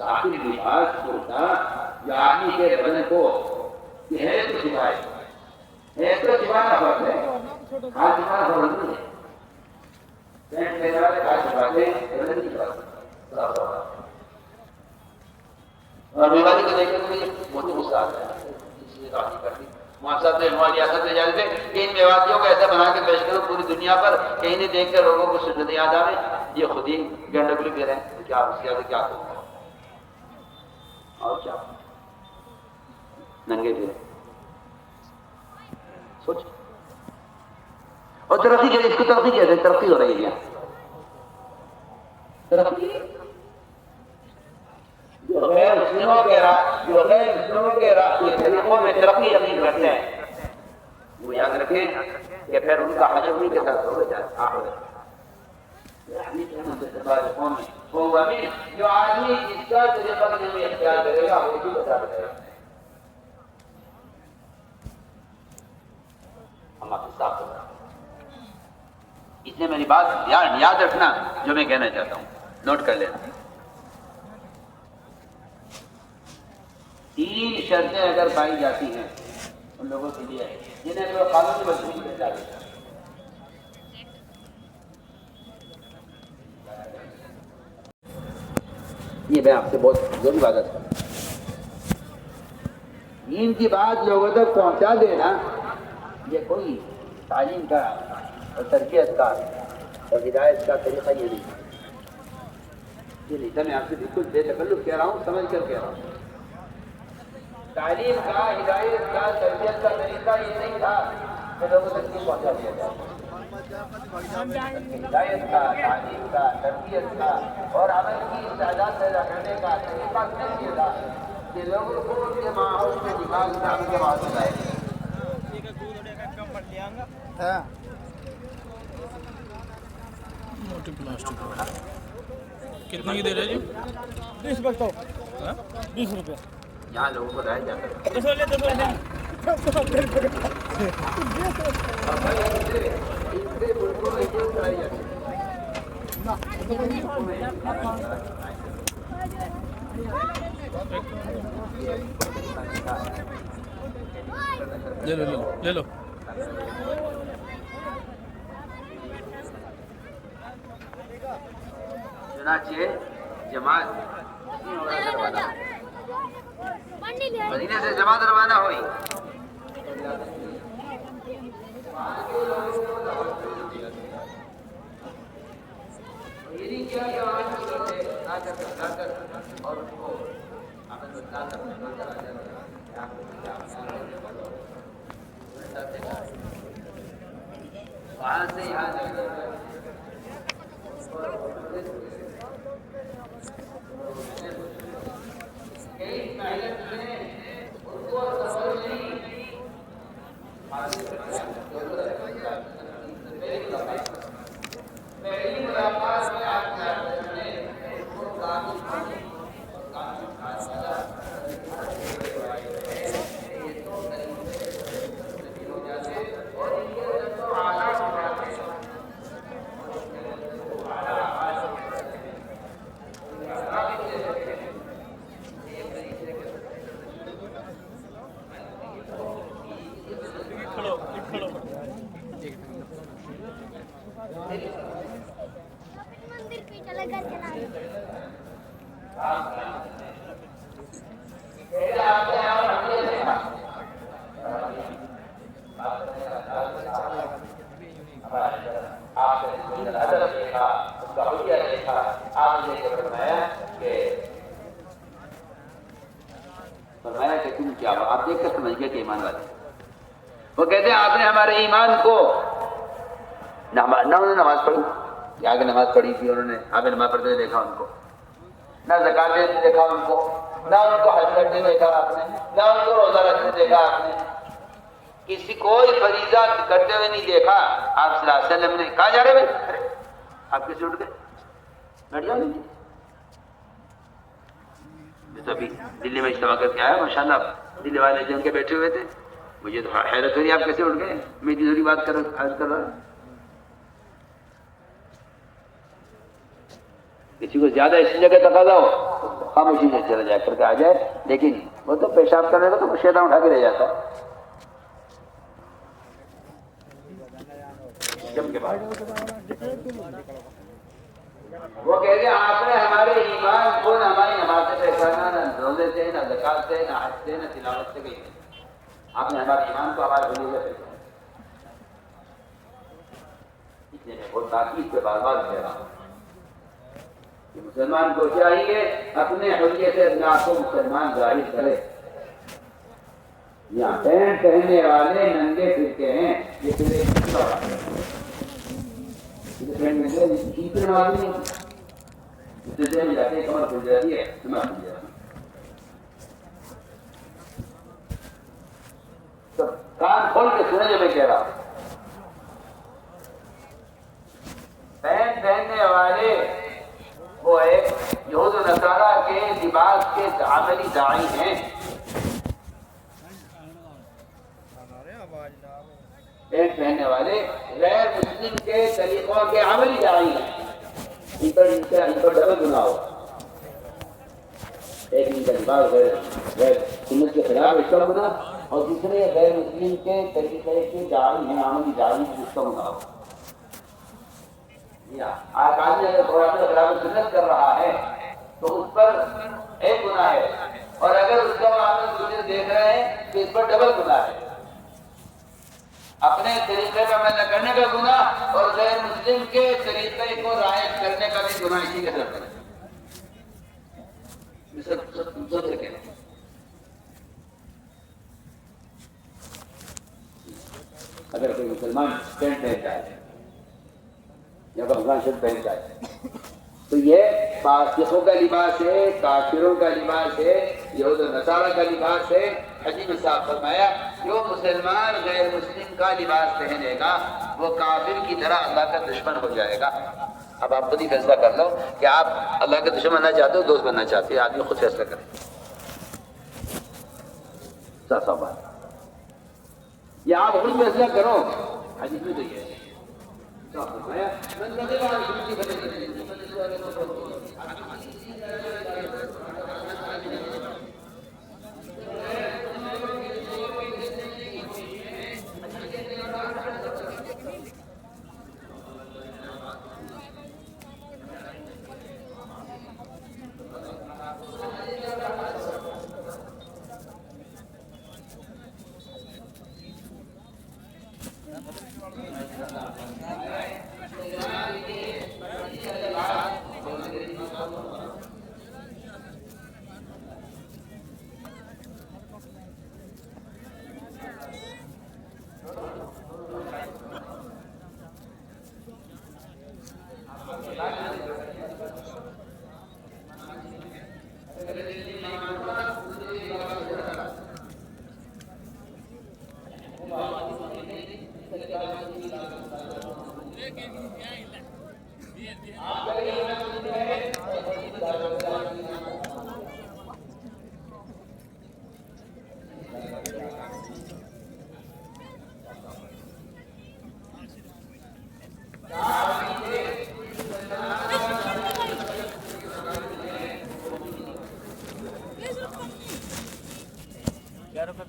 साकिब लिबास होता या आदमी के बदन को है तो छिपाए, है तो छिपाना फर्ज है, हाथ छिपाना फर्ज नहीं है। पैंट पहनने वाले हाथ छिपाते बदन नहीं छिपाते। और बीमारी को देखकर मुझे बहुत गुस्सा आता है, इसलिए बात करती माशा से रियासत ले जाते थे कि इन मेवातियों को ऐसा बना के पेश करो पूरी दुनिया पर, कहीं नहीं देख कर लोगों को सुन्नत याद आवे, ये खुद ही गंडगुली दे रहे हैं, क्या उससे क्या करूँगा और क्या नंगे फिरे सोच। और तरक्की के इसको तरक्की कहते हैं, तरक्की हो रही है तरक्की जो गैर मुस्लिमों के तरीकों में तरक्की यकीन करते हैं, वो याद रखें कि फिर उनका हजम नहीं के साथ हो जाता है। जो आदमी जिसका तरीका में इख्तियार करेगा वो भी बता देगा। हम आपके साथ होगा, इसलिए मेरी बात याद रखना जो मैं कहना चाहता हूँ, नोट कर लेना। 3 शर्तें अगर पाई जाती हैं उन लोगों के लिए जिन्हें वो कानूनी मजबूरी में डाले, ये मैं आपसे बहुत जरूरी बात है, दीन की बात लोगों तक पहुंचा देना, ये कोई तालीम का और तरबियत का और हिदायत का तरीका ये नहीं था। मैं आपसे बिल्कुल बेतकल्लुफ कह रहा हूँ, समझ कर कह रहा हूँ। तालीम का, हिदायत का, तरबियत का तरीका ये नहीं था कि लोगों तक नहीं पहुंचा दिया जाए। हिदायत का, तालीम का, तरबियत का और अमल की इस्तेदाद पैदा करने का तरीका सिर्फ ये था कि लोगों को उनके माहौल से निकाल कर उनके माहौल में लाए। मोटी प्लास्टिक कितने की दे रहे जी? 20 बताओ। 20 रुपये यहाँ लोगों को लाया जाता है। ले लो चुनाचे जमात मदीने से जमात रवाना हुई। और उनको वहां से यहाँ आप देख कर समझ गए कि ईमान वाले। वो कहते हैं आपने हमारे ईमान को ना उन्होंने नमाज पढ़ी, आगे नमाज पढ़ी थी उन्होंने, आपने नमाज पढ़ते हुए देखा उनको, ना ज़कात देते देखा उनको, ना उनको हज करते हुए देखा आपने, ना उनको रोजा रखते देखा आपने, किसी कोई फरीजा करते हुए नहीं देखा। आप सल्लल्लाहु अलैहि वसल्लम ने कहा जा रहे भाई, अरे आप कैसे उठ गए, बैठ जाओ। अभी दिल्ली में इज्तिमा करके आया माशाल्लाह, दिल्ली वाले जो उनके बैठे हुए थे, मुझे तो हैरत हुई आप कैसे उठ गए, मैं इतनी जरूरी बात कर रहा। किसी को ज्यादा इसी जगह तकाजा हो खामोशी से चला जाए करके आ जाए, लेकिन वो तो पेशाब करने का तो शैतान उठा के ले जाता है। जब के बाद वो कह गया आपने हमारे ईमान को, न हमारी नमाज से पहचाना, न रोजे से, न ज़कात से, न हज से, न तिलावत से गई। आपने हमारे ईमान को हमारे हुलिये से पहचाना। इसलिए मैं बहुत ताकीद से बार बार कह रहा हूँ कि मुसलमान को चाहिए अपने हुलिये से अपने आप को मुसलमान जाहिर करे। यहाँ पैंट पहनने वाले नंगे फिरके हैं, ये फिर जाते कमर खुल जाती है, नमाज खुल जाती है। तो कान खोल के सुने जो मैं कह रहा हूं। पैंट पहनने वाले वो एक यहूद नसारा के लिबास के अमली दाई हैं। पैंट पहनने वाले गैर मुस्लिम के तरीकों के अमली दाई हैं। इन पर डबल गुनाह होगा। एक इनका लिबास गैर सुन्नत के खिलाफ इसका गुनाह, और दूसरे गैर मुस्लिम के तरीके के दाई हैं, अमली दाई जिसका गुनाह होगा। आदमी अगर कुरान के खिलाफ सुन्नत कर रहा है तो उस पर एक गुनाह है, और अगर उसका आदमी दूसरे देख रहे हैं तो इस पर डबल गुनाह है। अपने तरीके पर अमल न करने का गुनाह और गैर मुस्लिम के तरीके को रायत करने का भी गुनाह इसी के साथ है। अगर कोई मुसलमान पैंट पहनता है या अफगान शर्ट पहनता है तो ये फासिकों का लिबास है, काफिरों का लिबास है, यहूद और नसारा का लिबास है। हदीस में साफ फरमाया जो मुसलमान गैर मुस्लिम का लिबास पहनेगा वो काफिर की तरह अल्लाह का दुश्मन हो जाएगा। अब आप खुद ही फैसला कर लो कि आप अल्लाह का दुश्मन बनना चाहते हो, दोस्त बनना चाहते हो। आदमी खुद फैसला करे। साफ बात ये आप खुद फैसला करो। हदीस में तो ये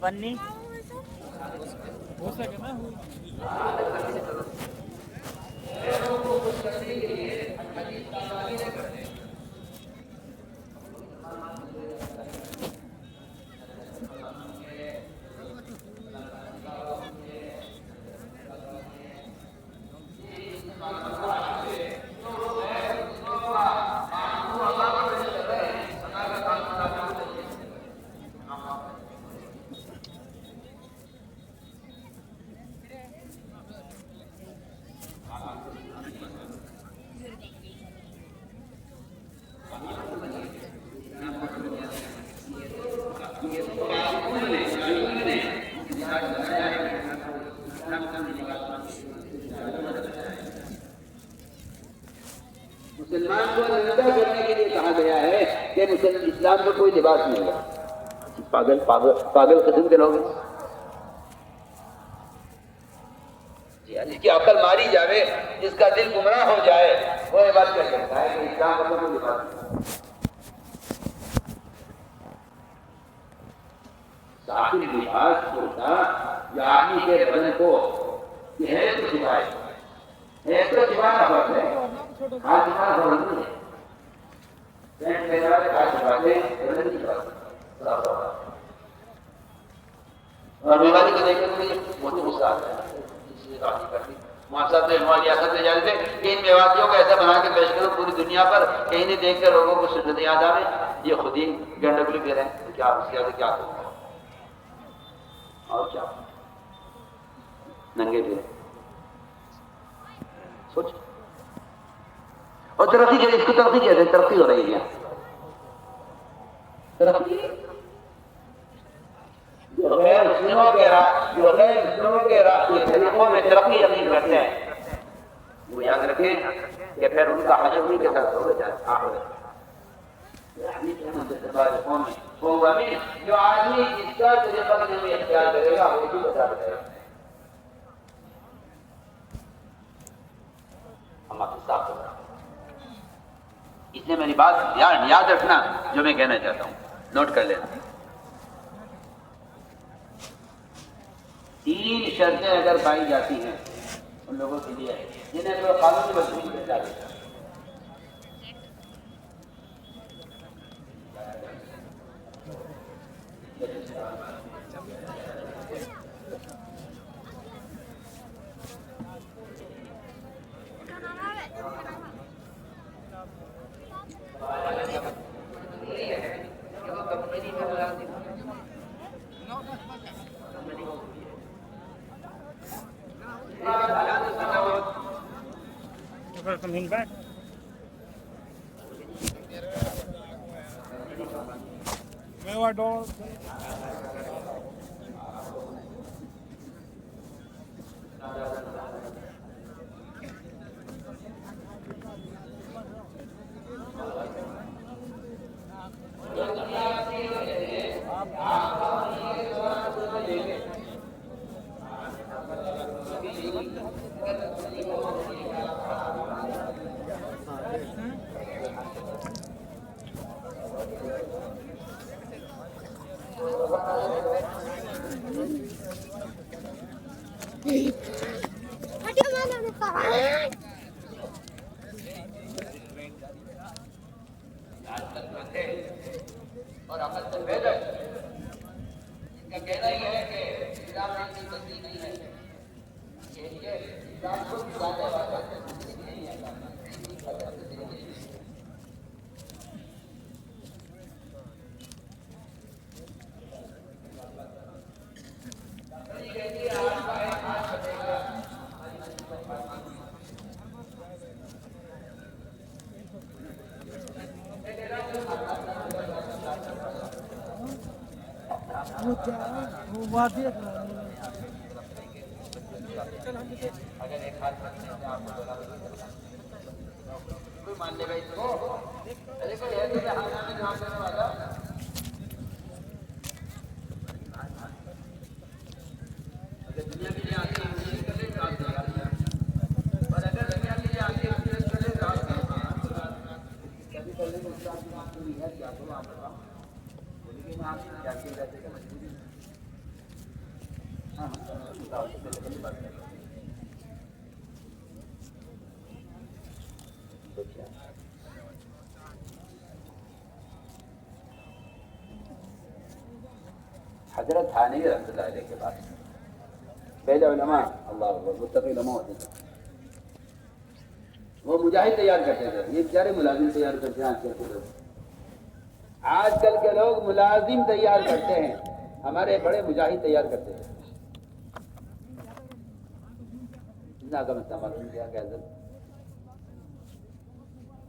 पन्नी हो सके ना। मुसलमान को निंदा करने के लिए कहा गया है कि मुसलमान इस्लाम में कोई लिबास नहीं है। पागल पागल पागल किस्म के लोग जिसकी अकल मारी जावे, जिसका दिल गुमराह हो जाए, वो ये बात कर सकता है कि इस्लाम का कोई लिबास नहीं। आखिर लिबास जो था जो आदमी के बदन को है तो छिपाए, है तो छिपाना पड़ता है, हाथ छिपाना फर्ज नहीं है। पेंट पहने वाले हाथ छिपाते हैं, बदन नहीं छिपाते। और बीमारी को देखकर मुझे बहुत गुस्सा आता है। रियासत में जा रहे थे कि इन मेवातियों को ऐसा बना के पेश करो पूरी दुनिया पर, कहीं नहीं देख कर लोगों को सुन्नत याद आवे, ये खुद ही गंडगुली दे रहे हैं। क्या उसके आगे क्या करूँ और क्या नंगे फिरे सोच। और तरक्की के इसको तरक्की कहते हैं, तरक्की हो रही है तरक्की। जो गैर मुस्लिमों के तरीकों में तरक्की यकीन करते हैं, वो याद रखें कि फिर उनका हजर उन्हीं के साथ हो जाता है। जो आदमी जिसका तरीका में इख्तियार करेगा वो भी बता देगा। इसलिए मेरी बात याद रखना जो मैं कहना चाहता हूँ, नोट कर लेना। 3 शर्तें अगर पाई जाती हैं उन लोगों के लिए जिन्हें तो कानूनी मजबूरी मिल जाती है। Coming back. No, I don't. और अमल से बेहतर इनका कहना ही है कि इस्लाम में इतनी गलती नहीं है कि इस्लाम को दिखाने वाला नहीं है। वो बात ही अगर एक हाथ कोई मान लेगा इसको, अरे कोई है तो हाथ में काम करने वाला। अगर दुनिया के लिए आते हैं करे काम करेगा, और अगर दुनिया के लिए आते हैं करे काम करेगा। कभी कभी उसका बात पूरी है क्या तो आप बताओ, लेकिन आप क्या किया जाते हैं मजबूरी। हाँ हजरत थानवी रहमतुल्लाह अलैह के बाद पहले उलमा अल्लाह मुत्तकी उलमा होते थे, वो मुजाहिद तैयार करते थे। ये बेचारे मुलाजिम तैयार करते हैं आजकल के लोग मुलाजिम तैयार करते हैं, हमारे बड़े मुजाहिद तैयार करते हैं। इतना का मतलब मालूम किया कि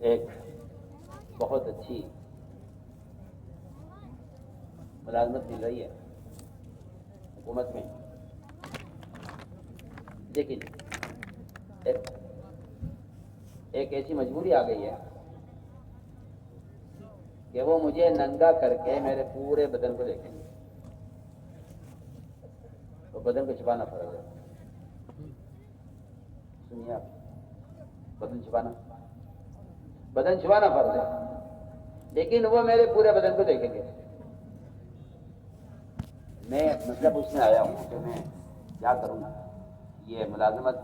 एक बहुत अच्छी मुलाजमत मिल रही है हुकूमत में, लेकिन एक ऐसी मजबूरी आ गई है कि वो मुझे नंगा करके मेरे पूरे बदन को देखेंगे, तो बदन को छिपाना पड़ेगा। सुनिए आप, बदन छिपाना पड़ेगा, लेकिन वो मेरे पूरे बदन को देखेंगे। मैं मतलब उसमें आया हूँ कि मैं क्या करूँ, ये मुलाजमत